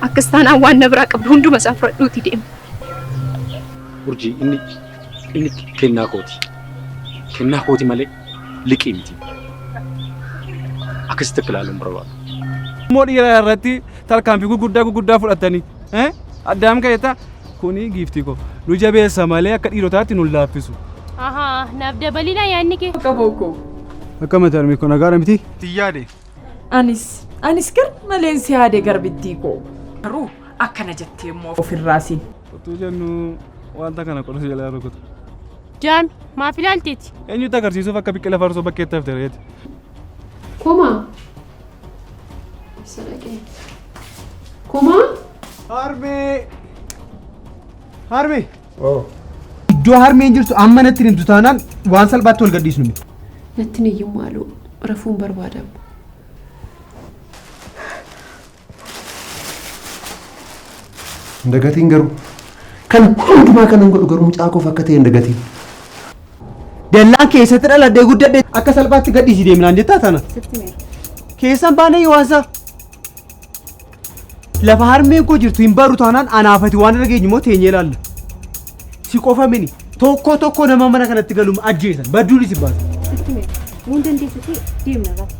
akkastaan waan na biraa qabdu hunduma isaa fudhadhuuti deema. Urjii inni kennaa kooti malee liqii miti. Akkasitti akka ilaaluun barbaadu. Immoo dhiira irratti tarkaanfii gurguddaa fudhatanii addaam ka'eeta kuni giiftii ko nu jabeessa malee akka dhiirotaatti nu laaffisu. Naaf dabalina yaadni kee. Qaboko. Akka matarmi ko nagaara miti. Tiyyaade. Anis gar maleen si yaade garbittii ko. Garuu akkana jettee immoo ofirraasin. Utuu jennu wanta kana qorsa jalaa rukutu. Jaami maaf ilaalteeti? Eenyutti agarsiisuuf akka biqila farsoo bakkeetti haftereeti. Kuma. Kuma? Harmee. Iddoo harmeen jirtu amma natti himtu taanaan waan salphaatti wal gadhiisnu miti. Natti niyyuu maaloo rafuun barbaadamu. Ndagatiin garuu kan hundumaa kanan godhu garuu mucaa koof akka ta'e ndagatiin. Dallaan keessatti dhaladhee guddadhee akka salphaatti gadhiisii deemnaan jettaa tana. Keessan baanee Yohaansaa. Lafa harmeen koo jirtu hin baru taanaan anaafati waan dhageenyu immoo teenyee ilaalla. Si qofa mini tokko nama mana kanatti galuun ajjeesan badduunis hin baasu. Mun dandeessitee deemna laata.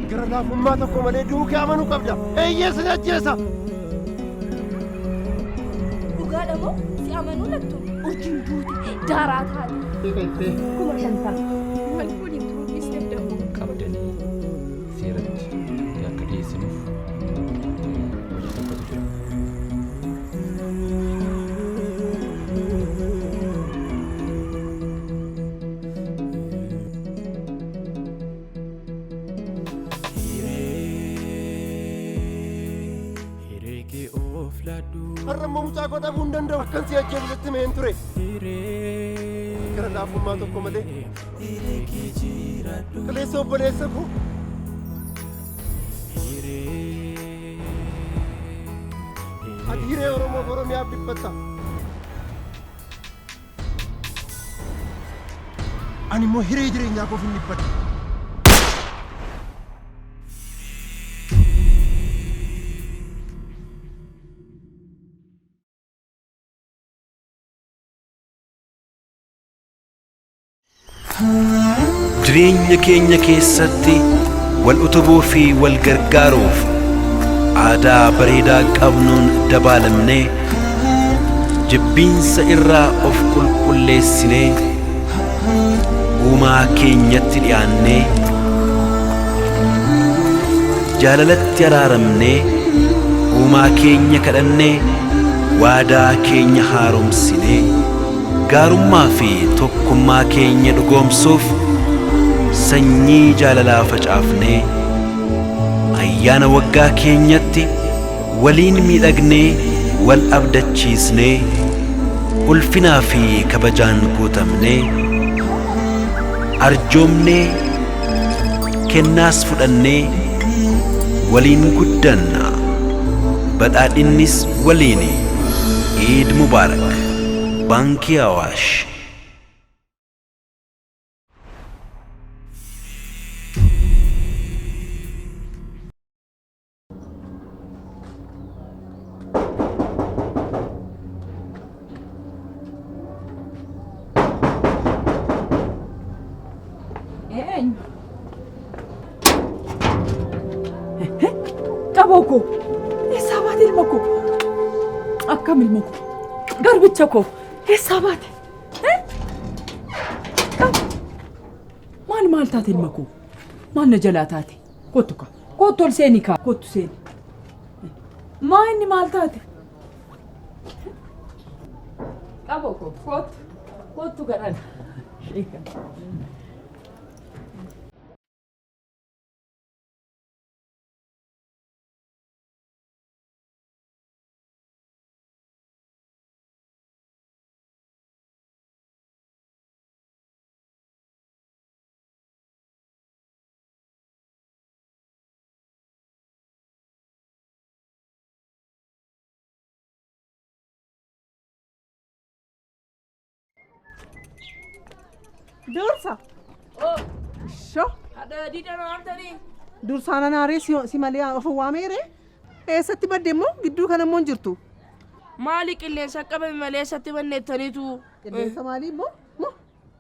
Gara laafummaa tokko malee duukee amanuu qabda. Eeyyeessi ajjeesa. Dhugaadha moo si amanuu lattu? Urjiin duuti daaraa taate. Kuma shantaa. Wal fuudhiin turuunis danda'u. Qabdanii seeratti akka dhiyeessinuuf hojii tokkotu jira. Har'ammoo mucaa koo dhabuu hin danda'u. Akkan si ajjeesu jetti meen ture. Gara laafummaa tokko malee. Qilleessa obboleessa koo. Ati hiree Oromoof Oromiyaaf dhiphatta. Ani immoo hiree jireenyaa koof hin dhiphadha. Jireenya keenya keessatti wal utubuu fi wal gargaaruuf aadaa bareedaa qabnuun dabaalamnee jibbiinsa irraa of qulqulleessinee uumaa keenyatti dhiyaannee jaalalatti araaramnee uumaa keenya kadhannee waadaa keenya haaromsinee gaarummaa fi tokkummaa keenya dhugoomsuuf sanyii jaalalaa facaafnee ayyaana waggaa keenyatti waliin miidhagnee wal abdachiisnee ulfinaa fi kabajaan guutamnee arjoomnee kennaas fudhannee waliin guddanna badhaadhinnis waliin. Eid Mubarak. Banki Awash. Qaboko. Esaabati ilmoko. Akkam ilmoko. Garbicha ko. Esaabati. Maal taate ilmoko. Maal na jalaa taate. Kottu ka. Kottu ol seeni ka. Kottu seeni. Maa inni maal taate. Qaboko. Kottu. Kottu garan. Dursa. Sho. Ada di dalam tadi. Dursaan anaaree si malee of waameere. Eessatti badde immoo gidduu kana immoo hin jirtu. Maali qilleensa qabame malee eessatti banneettaniitu. Qilleensa maalii immoo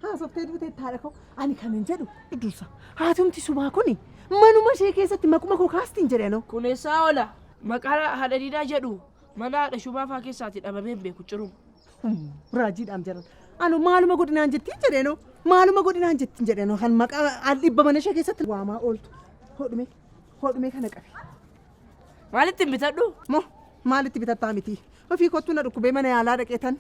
haasoftee duutee taadha koo ani kan hin jedhu dursa. Haatumti subaa kuni manuma ishee keessatti maquma koo kaastiin jedheenoo. Kuneessaa oola. Maqaa haadha diidaa jedhu mana haadha shubaa fa'aa keessaatti dhabamee beeku ciruun. Raajiidhaan jedhan. Anu maaluma godinaan jettiin jedheenoo. Maaluma godinaan jettiin jedheenoo kan maqaa dhibba mana ishee keessatti waamaa ooltu. Hodhume kana qabi. Maalitti bitadhu? Maalitti bitattaa miti. Ofii kottu na dhukkubee mana yaalaa dhaqeetan.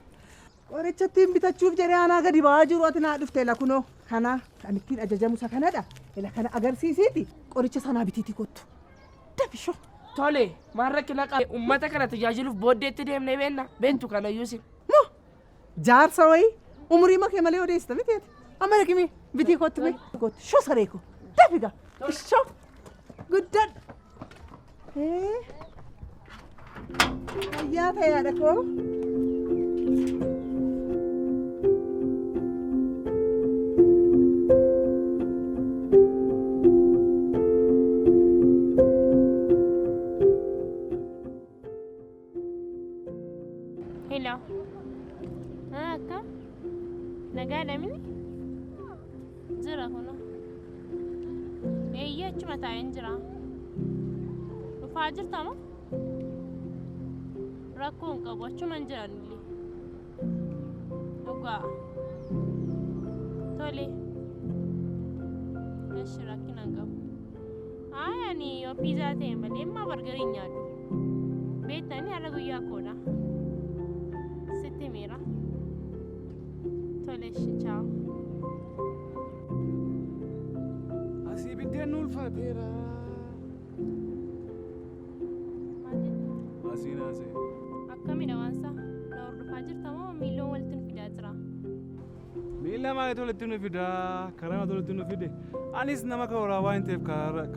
Qorichatti bitachuuf jedhee aanaa gadi ba'aa jiru ati naa dhuftee lakunoo. Kana kan ittiin ajajamu isa kanadha. Ila kana agarsiisiiti qoricha sanaa bitiitii kottu. Dabishoo. Tole maal rakkina qabe uummata kana tajaajiluuf booddeetti deemnee beenna beentu kana yuusin. Jaarsa wayii umurii makee malee odeessita miteeti. Amma dhaqimi bitii kottu mee. Shoo sareeko. Dabiga. Shoo. Guddadha. Ayyaa ta'aadha koo. Hello. Akka? Nagaadha mini? Jira kuno. Eeyyee achuma taa'een jira. Dhufaa jirta moo? Rakkoo hin qabu achuma hin jiran illee. Dhugaa. Tole. Eshi rakkina hin qabu. Ani yoo piizaa ta'e malee immoo bargarii hin nyaadhu. Beektanii har'a guyyaa koodha. Sitti miira. Tole eshi ciao. Asii biddeen nu ulfaateera. Asiin haasa'e. Akkamidha waansa? Na hordofaa jirta moo miilloon walitti nu fidaa jira? Miilla maaliitu walitti nu fidaa? Karaa maaliitu walitti nu fide? Anis nama karaa waan hin ta'eef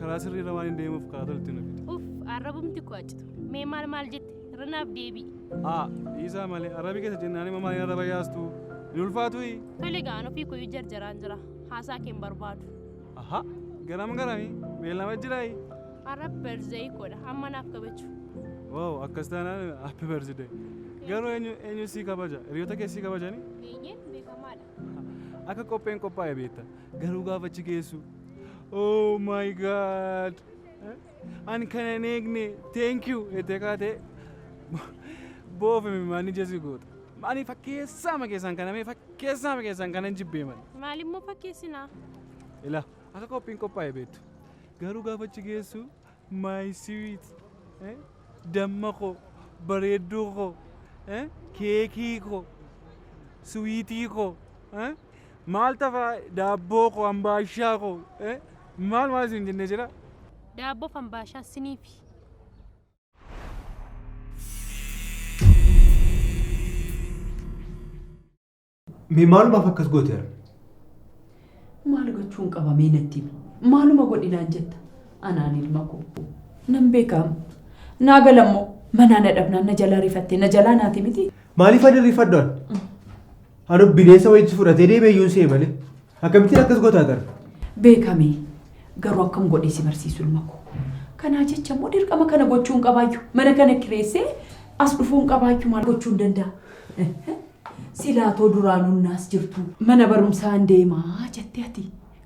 karaa sirriirra waan hin deemuuf karaa walitti nu fide. Uff, arrabumti koo achitu. Mee maal jette? Irranaaf deebii. Isaa malee arabii keessa jennaan immoo maaliin arraba yaastu? Hin ulfaatuyi? Tole gaan ofii koo jarjaraan jira. Haasaa kee hin barbaadu. Aha, garami? Beellama jiraayi? Arrab berzee koodha. Amma naaf kabaju. Wow, akkas taanaan happy birthday. Garuu eenyu sii kabaja? Hiriyoota kee sii kabajanii? Eenyeen beekamaadha. Akka qopheen qophaa'e beekta. Garuu gaafa achi geessu. Oh my god. Ani kana hin eegne. Thank you. Ettee kaatee boofame maani jesi goota. Ani fakkeessaama keessaan kana mee fakkeessaama keessaan kana hin jibbee mali. Maalimmoo fakkeessinaa? Ila akka qophiin qophaa'e beektu. Garuu gaafa achi geessu my sweet. Damma koo, bareedduu koo, keekii koo, suwiitii koo, maal tafa daabboo koo, ambaashaa koo, maal isin jennee jira? Daabboo fi ambaashaa siniifi. Mee maalumaaf akkas gooteera? Maal gochuun qabamee natti hima? Maaluma godhinaan jetta? Anaan ilma koo. Nan beekamu. Naagalammoo manaa na dhabnaan na jalaa rifattee na jalaa naati miti. Maaliif ani rifaddoon? Anu bineensa wayii fudhatee deemee iyyuu see malee. Akkamittiin akkas gootaa dara? Beekamee garuu akkam godhee si barsiisu ilma koo. Kanaa jecha immoo dirqama kana gochuun qabaayyu mana kana kireessee as dhufuun qabaayyu maal gochuun danda'a? Silaatoo duraanuu naas jirtu mana barumsaan deemaa jettee ati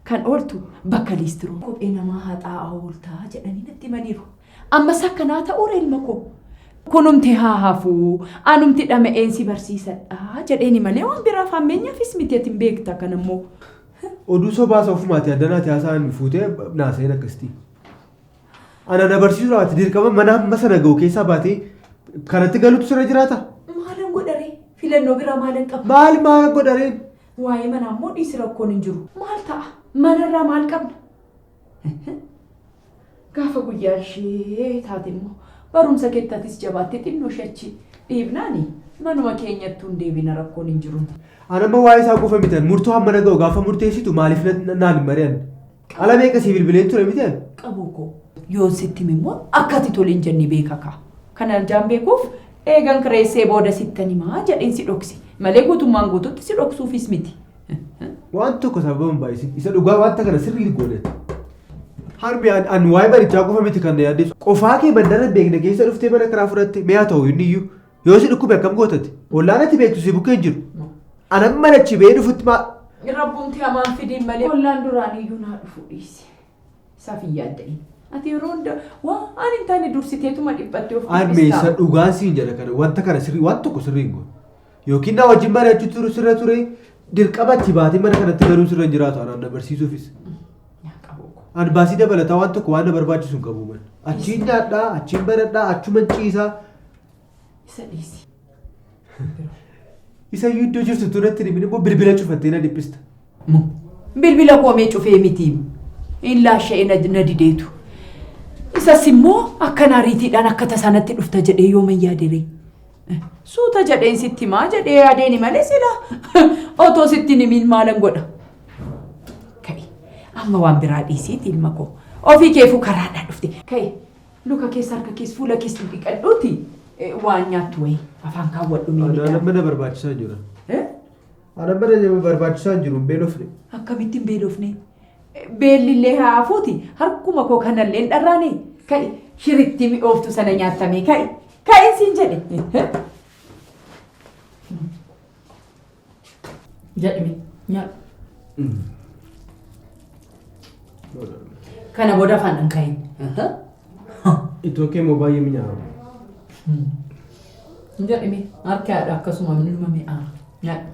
kan ooltu bakka liistiroo kophee namaa haxaa ooltaa jedhanii natti himaniiru. Ammas akkanaa ta'uura ilma koo. Kunumti haa hafuu anumti dhama'een si barsiisadha jedheeni malee waan biraa faameenyaafis miti ati hin beekta kan ammoo. Oduu sobaasa ofumaati addanaati haasaan fuutee naaseen akkasitti. Ana na barsiisuudhaaf dirqama mana amma sana ga'u keessaa baatee kanatti galuutu sirra jiraata? Maalan godharee filannoo biraa maalan qaba? Maal godhareen? Waa'ee manaa immoo dhiisi rakkoon hin jiru. Maal ta'a? Manarraa maal qabna? Gaafa guyyaa ishee taate immoo barumsa keettatis jabaattee xinnoo shachi dhiibnaani manuma keenyattuu hin deebina rakkoon hin jiru. Anamma waa'ee isaa qofa mitan murtoo hamma na ga'u gaafa murteessitu maaliif naan hin mari'an? Ala meeqa sii bilbileen ture mitan? Qabu koo yoon sitti immoo akkati toliin jenni beeka kaa. Kana aljaan beekuuf eegan kireessee booda sittan himaa jedheen si dhoksi malee guutummaan guututti si dhoksuufis miti. waan tokko sababa hin baay'isin isa dhugaa wanta kana sirrii godhate. Harmi an waa'ee barichaa qofa miti kan yaaddeessu. Qofaa kee bandara beekne keessa dhuftee mana karaa fudhatte mi'a ta'u inni iyyuu yoo si dhukkube akkam gootate ollaan ati beektu si bukkee jiru. Anan malachi bee dhufutti maa. Rabbuunti hamaan fidiin malee ollaan duraan iyyuu naa dhufu dhiisi. Isaaf hin yaadda'in. Ati yeroo hunda waan hin taane dursiteetuma dhiphattee of Armeessa dhugaan siin jedha kana wanta kana sirrii waan tokko sirrii hin goone. Yookiin na wajjin mari'achuu turu sirra ture dirqama itti baatee mana kanatti galuu sirra hin jiraatu anaan na barsiisuufis. An baasii dabalataa waan tokko waan na barbaachisu hin qabu man. Achiin nyaadhaa, achiin baradhaa, achuman ciisaa. Isa dhiisi. Isa iyyuu iddoo jirtu turatti dhimin immoo bilbila cufattee na dhiphista. Bilbila koomee cufee miti. Hin laasha'ee na dideetu. Isas immoo akka naariitiidhaan akka tasaanatti dhufta jedhee yoo man yaadere. Suuta jedheen sitti maa jedhee yaadeeni malee sila otoo sitti nimiin maalan godha. Amma waan biraa dhiisiiti ilma koo. Ofii keefuu karaadhaan dhufte. Ka'e luka keessa harka keessa fuula keessa dhiqadhuuti waan nyaattu wayii afaan kaawwadhu miidhagaa. Ana mana barbaachisaa jira. Ana mana barbaachisaa jiru beelofne. Akkamittiin beelofne? Beellillee haafuuti harkuma koo kanallee hin dharraane. Ka'e shiritti mi'ooftu sana nyaatame ka'e. Ka'e siin jedhe. Jedhime nyaadhu. Kana booda afaan hin kaa'in. Itoo kee moo baay'ee mi'aawa. Jedhime harka yaadha akkasuma minuma mi'aawa. Nyaadhu.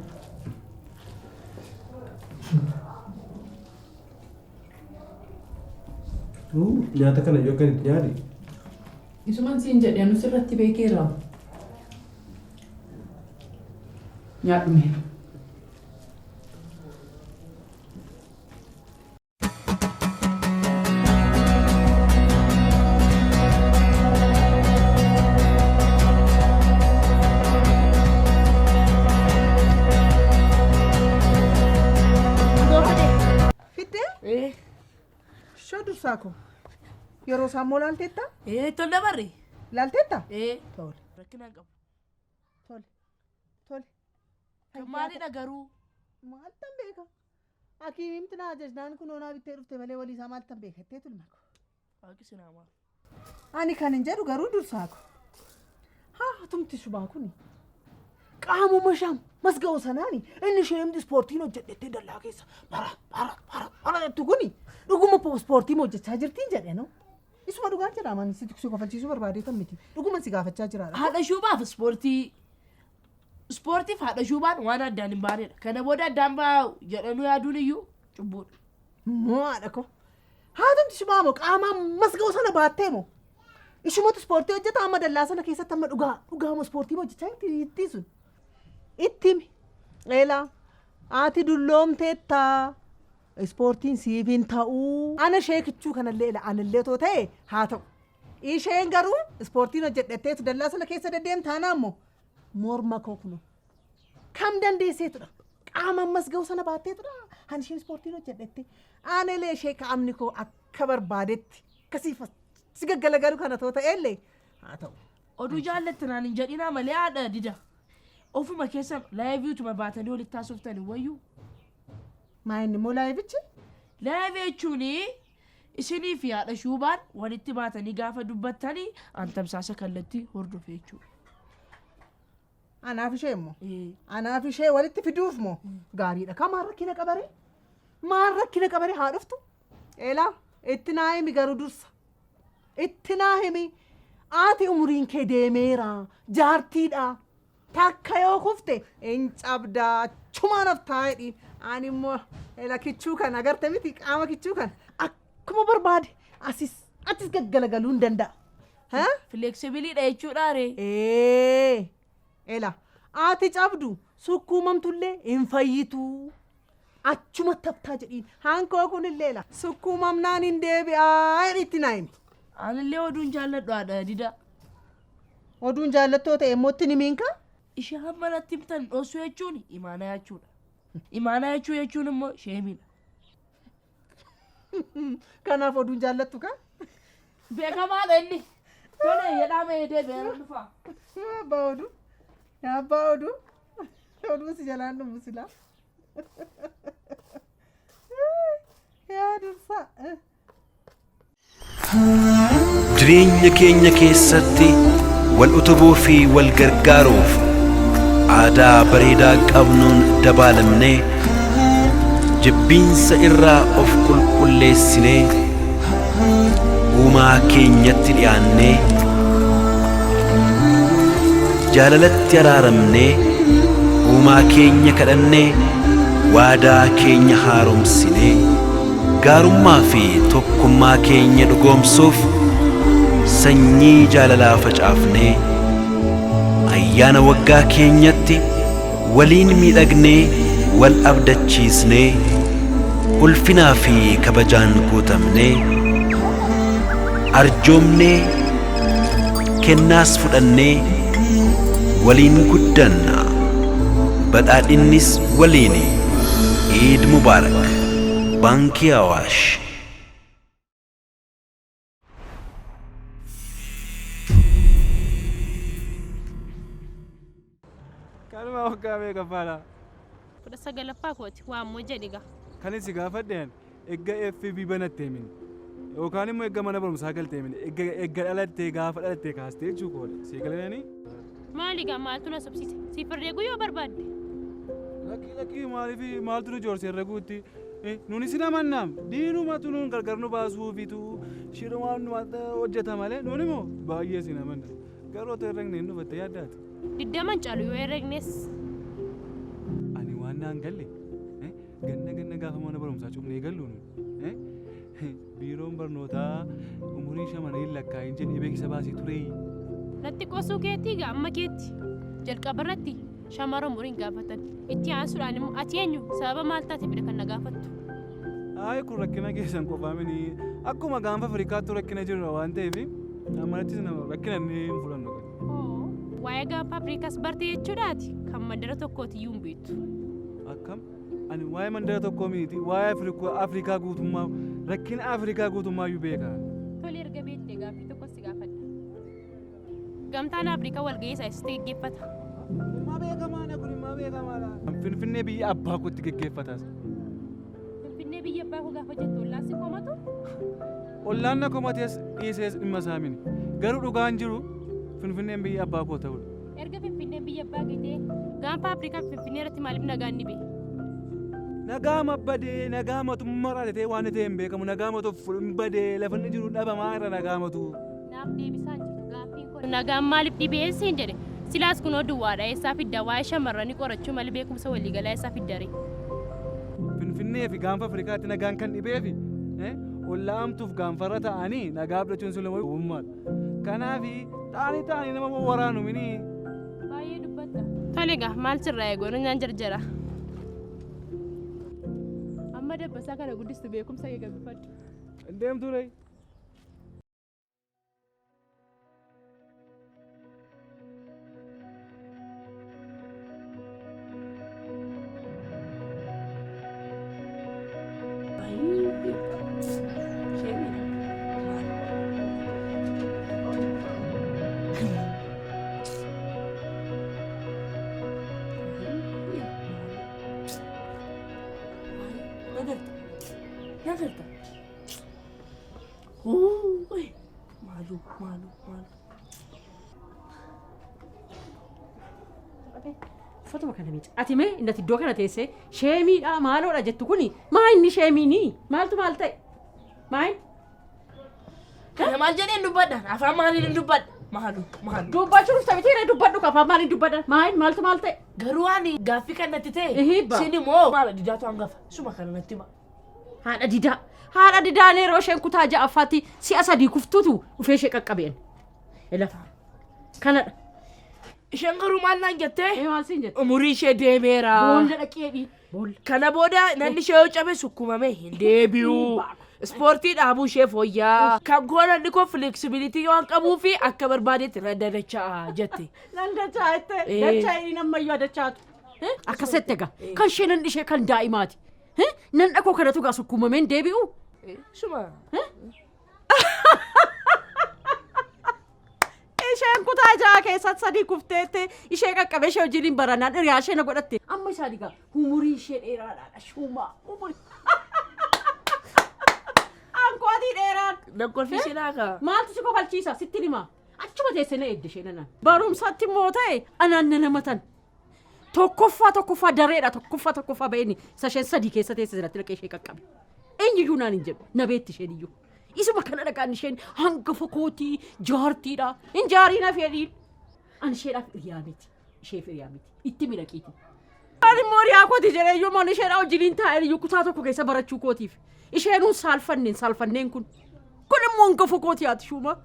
Nyaata kana yoo kan itti nyaadhi. Isumaan siin jedhe anu sirratti beekeera. Nyaadhume. Saako yeroo saammoo laalteetta? Tolle barri. Laalteetta? Tole. Rakkinaan qabu. Tole. Maalidha garuu? Maaltan beeka? Hakiimti naa ajajnaan kun onaa bittee dhufte malee walii isaa maaltan beekattee tulmako? Waaqisi naamaa. Ani kan hin jedhu garuu dursaako. Haa tumti subaa kuni. Qaamuma sham masga'u sanaani inni sheemdi ispoortiin hojjedhettee dallaa keessa para jettu kuni. Dhuguma ispoortii hojjechaa jirtiin jedhe no. Isuma dhugaa jira man si kofalchiisuu barbaadeetan miti. Dhuguma si gaafachaa jira. Haadha shuubaaf ispoortiif haadha shuubaan waan addaan hin baanedha. Kana booda addaan baa'u jedhanuu yaaduun iyyuu cubbuudha. Moo haadha ko. Haadhamti shubaa moo qaamaan masga'u sana baattee moo. Ishumatu ispoortii hojjeta amma dallaa sana keessatti amma dhugaama ispoortii hojjechaa itti sun. Ittimi. Eelaa. Ati dulloomteettaa. Ispoortiin siifin ta'uu ana sheekichuu kanallee ilaallee too ta'e haa ta'u. Isheen garuu ispoortiin hojjedhetteetu dallaa sana keessa deddeemtaanaa immoo morma koo kunu kam dandeesseetudha. Qaama ammas ga'u sana baatteetudha. Ani isheen ispoortiin hojjedhette aanelee ishee qaamni koo akka barbaadetti akkasiif si gaggalagalu kana too ta'ellee haa ta'u. Oduu jaallattu naan hin jedhinaa malee haadha dida. Ofuma keessan laayiviituma baatanii walitti taasisuuftanii wayyuu. Maayinni moo laayivichi? Laayivi jechuun isinii fi haadha shuubaan walitti baatanii gaafa dubbattanii antamsaasa kallattii hordofe jechuudha. Anaaf ishee immoo? Anaaf ishee walitti fiduuf moo? Gaariidha. Ka maal rakkina qabaree? Maal rakkina qabaree haa dhuftu? Eelaa itti naa himi garuu dursa. Itti naa himi ati umuriin kee deemeera jaartiidha. Takka yoo kufte hin cabdaa chumaan haftaa'edhi. Ani immoo kichuu kan agarte miti qaama kichuu kan akkuma barbaade asis gaggalagaluu hin danda'a. Flexibiliidha jechuudha ree. Ela ati cabdu sukkuumamtullee hin fayyitu. Achuma taptaa jedhiin hankoo kunillee la sukkuumamnaan hin deebi'aa itti naayimi. Anillee oduun jaalladhu haadha dida. Oduun jaallattoo ta'e immoo itti nimiinka? Ishee hamma natti himtan dhoosuu jechuun imaanaa jechuudha. Imaanaa jechuun immoo sheemiidha. Kanaaf oduun jaallattu ka? Beekamaadha inni. Tole jedhama hedee beeran dhufaa. Abbaa oduu. Abbaa oduu. Oduu si jalaan dhumu silaa. Yaa dursa. Jireenya keenya keessatti wal utubuu fi wal gargaaruuf aadaa bareedaa qabnuun dabaalamnee jibbiinsa irraa of qulqulleessinee uumaa keenyatti dhiyaannee jaalalatti araaramnee uumaa keenya kadhannee waadaa keenya haaromsinee gaarummaa fi tokkummaa keenya dhugoomsuuf sanyii jaalalaa facaafnee ayyaana waggaa keenyatti waliin miidhagnee wal abdachiisnee ulfinaa fi kabajaan guutamnee arjoomnee kennaas fudhannee waliin guddanna badhaadhinnis waliin Eid Mubarak Banki Awaash Kanuma waggaa meeqa faadha? 19ffaa kooti waammoo jedhiga. Kan isin gaafadheen eegga FB banattee min yookaan immoo eegga mana barumsaa galtee min eegga dhalattee gaafa dhalattee kaastee jechuu koodha. Sii galanii? Maaligaa maaltu na sobsiise? Siif herreeguu yoo barbaadde? Lakkii maaliif maaltu nu joorse herreeguutti? Nuni sin amannaam diinumatu nuun gargar nu baasuufitu shirumaan numata hojjeta malee nuni immoo baay'ee sin amanna. Garuu otoo herreegne hin dhufatte yaaddaati. 20 caalu yoo herreegnes. Ani waan naan galle ganna gaafa mana barumsaa cufnee gallu nu biiroon barnootaa umurii shamarranii lakkaa'in jedhee beeksisa baasee ture. Natti qosuu keetti amma keetti jalqabarratti shamara umuriin gaafatan itti aansuudhaan immoo ati eenyu sababa maal taateefidha kan na gaafattu. Aayi kun rakkina keessan qofaamini akkuma gaanfa Afrikaatti rakkina jirra waan ta'eef amanattis nama rakkina inni hin fudhannu. Waa'ee gaanfa Afrikaas bartee jechuudhaati kan mandara tokkooti iyyuu hin beektu. Akkam ani waa'ee mandara tokkoo miti waa'ee Afrikaa guutummaa rakkina Afrikaa guutummaa iyyuu beeka. Tole erga beektee gaaffii tokko si gaafadha. Gamtaan Afrikaa walgahii isaa eessatti geggeeffata? Dhimma beekamaadha kun dhimma beekamaadha. Finfinnee biyya abbaa kootti geggeeffatas. Finfinnee biyya abbaa koo gaafa jettu ollaan si komatu? Ollaan na komatees dhiisees dhimma isaa mini. Garuu dhugaan jiru Finfinneen biyya abbaa koo ta'udha. Erga Finfinneen biyya abbaa keetee gaanfa Afrikaa Finfinnee irratti maaliif nagaan ni beeka? Nagaama badee nagaamatu maratee waan ta'e hin beekamu nagaamatu badee lafa inni jiru dhabamaa irra nagaamatu. Naaf deebisaa jiru gaaffiin kun nagaan maaliif dhibee siin jedhe silaas kunoo duwwaadha eessaa fidda waa'ee shamarranii qorachuu malee beekumsa waliigalaa eessaa fiddare. Finfinnee fi gaanfa Afrikaatti nagaan kan dhibeefi ollaamtuuf gaanfarra ta'anii nagaa abdachuun sun lama uummaadha. Kanaafi ta'anii nama waraanu mini. Baay'ee dubbatta. Tole egaa maal sirraa eegoon nyaan jarjara. Amma dabbasaa kana guddistu beekumsa kee gabbifadhu. Deemtu ree. Fatuma kana miidha. Ati mee inni iddoo kana teessee sheemiidha maaloodha jettu kuni maa inni sheemiinii maaltu maal ta'e maayin? Maal jedheen dubbadha afaan maaliin dubbadha maalu. Dubbachuuf taphitee dubbadhu afaan maaliin dubbadha maayin maaltu maal ta'e? Garuu ani gaaffii kan natti ta'e sini moo maala didaatu hangafa suma kana natti ba. Haadha didaa yeroo isheen kutaa ja'affaatti si'a sadii kuftuutu dhufee ishee qaqqabeen. Lafa kanadha. Isheen garuu maal naan jettee? Maal siin jette? Umurii ishee deemeera. Boolla dhaqeedhi. Kana booda namni ishee yoo cabe sukkumame hin deebi'u. Ispoortii dhaabuu ishee fooyyaa. Kan goona inni koo fleksibilitii waan qabuu fi akka barbaadetti irra dadacha'a jette. Nan dachaa jette. Dachaa inni ammayyuu dachaatu. Akkasitti egaa kan ishee nan ishee kan daa'imaati. Nan dhaqoo kanatu gaa sukkumameen deebi'u. Suma. Isheen kutaa ja'a keessatti sadii kufteette ishee qaqqabee ishee hojiin baranaan hiriyaa ishee na godhatte. Amma isaa digaa umurii ishee dheeraadhaadha shumaa umurii. Kooti dheeraan. Lakkoofsi silaakaa. Maaltu si kofalchiisa sitti hima. Achuma teessee na eeddishee nanaan. Barumsatti immoo ta'e anaan na namatan. Tokkoffaa dareedha tokkoffaa ba'eenni sasheen sadii keessa teessee irratti dhaqee ishee qaqqabe. Eenyuyyuu naan hin jedhu na beetti isheen iyyuu. Isuma kana dhaqaan isheen hangafa kootii jaartiidha. Hin jaariina fedhiin. Ani isheedhaaf hiriyaa miti. Isheef hiriyaa miti. Itti midhaqiiti. Ani immoo hiriyaa kooti jedhee iyyuu moon isheedhaa wajjiniin taa'ee iyyuu kutaa tokko keessa barachuu kootiif. Isheenuun saalfanneen kun. Kun immoo hangafa kootii haati shuuma.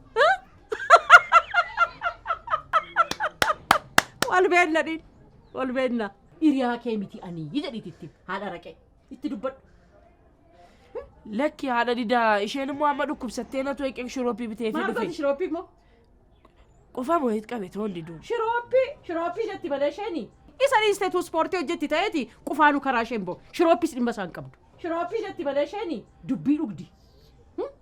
Wal beenna. Hiriyaa kee miti ani jedhiitti haadha raqee. Itti dubbadhu. Lakki haadha didaa isheen immoo amma dhukkubsattee na too'ee shirooppii bitee fi Maal dhufe. gooti shirooppii immoo? Qofaa moo'eet qabe toon diduu. Shirooppii jetti malee isheenii. Isa dhiisteetu ispoortii hojjetti ta'eeti qufaanu karaa isheen boo. Shirooppis dhimma isaan qabdu. Shirooppii jetti malee isheenii dubbii dhugdi.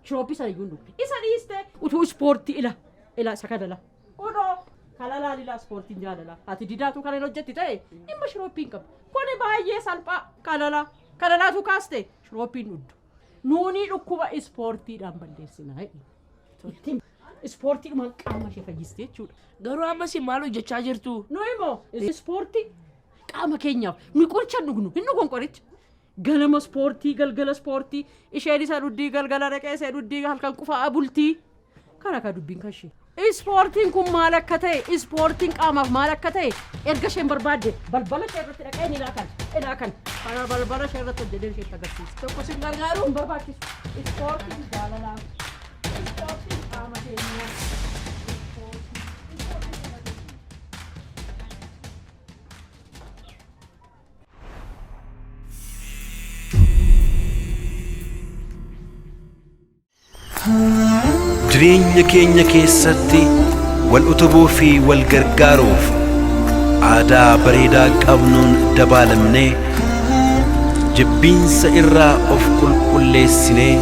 Shirooppii sana iyyuu dhugdi. Isa dhiistee utuu ispoortii ila isa kadala. Kunoo kalalaa lila ispoortiin jaalala. Ati didaatu kan hin hojjetti ta'e dhimma shirooppii hin qabu. Kuni baay'ee salphaa kalalaatu kaaste shirooppii dhugdu. Nuuni dhukkuba ispoortiidhaan balleessina. Ispoortiidhumaan qaama ishee fayyiste jechuudha. Garuu ammas maal hojjechaa jirtu? Nu immoo ispoortii qaama keenyaaf nu qoricha dhugnu hin dhugun qoricha. Ganama ispoortii galgala ispoortii isheen isa dhuddii galgala dhaqee ishee dhuddii halkan qufaa bultii. Kana ka dubbiin kan ishee. Ispoortiin kun maal akka ta'e ispoortiin qaamaaf maal akka ta'e erga isheen barbaadde balbala ishee irratti dhaqee ilaa kan kana balbala ishee irratti hojjetee ishee agarsiisa. Tokko sin gargaaru? Hin barbaachisu. Ispoortiin jaalalaa. Ispoortiin qaama keenyaa. Jireenya keenya keessatti wal utubuu fi wal gargaaruuf aadaa bareedaa qabnuun dabaalamnee jibbiinsa irraa of qulqulleessinee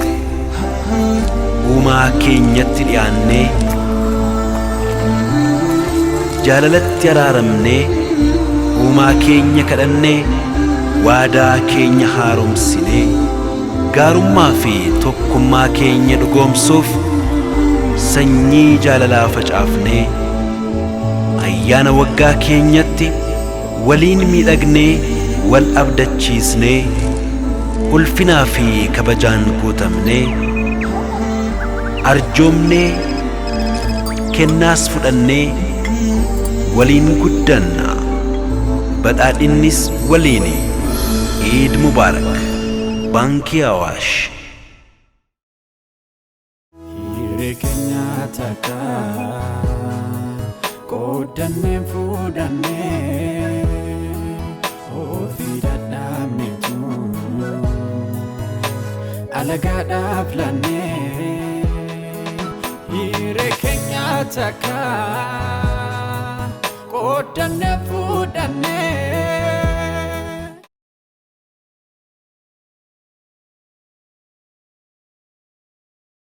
uumaa keenyatti dhiyaannee jaalalatti araaramnee uumaa keenya kadhannee waadaa keenya haaromsinee gaarummaa fi tokkummaa keenya dhugoomsuuf sanyii jaalalaa facaafnee ayyaana waggaa keenyatti waliin miidhagnee wal abdachiisnee ulfinaa fi kabajaan guutamnee arjoomnee kennaas fudhannee waliin guddanna badhaadhinnis waliin Eid Mubarak Baankii Awaash Taka kodanne fudanne ofi dadamne tu alagada planne hire kenya taka kodanne fudanne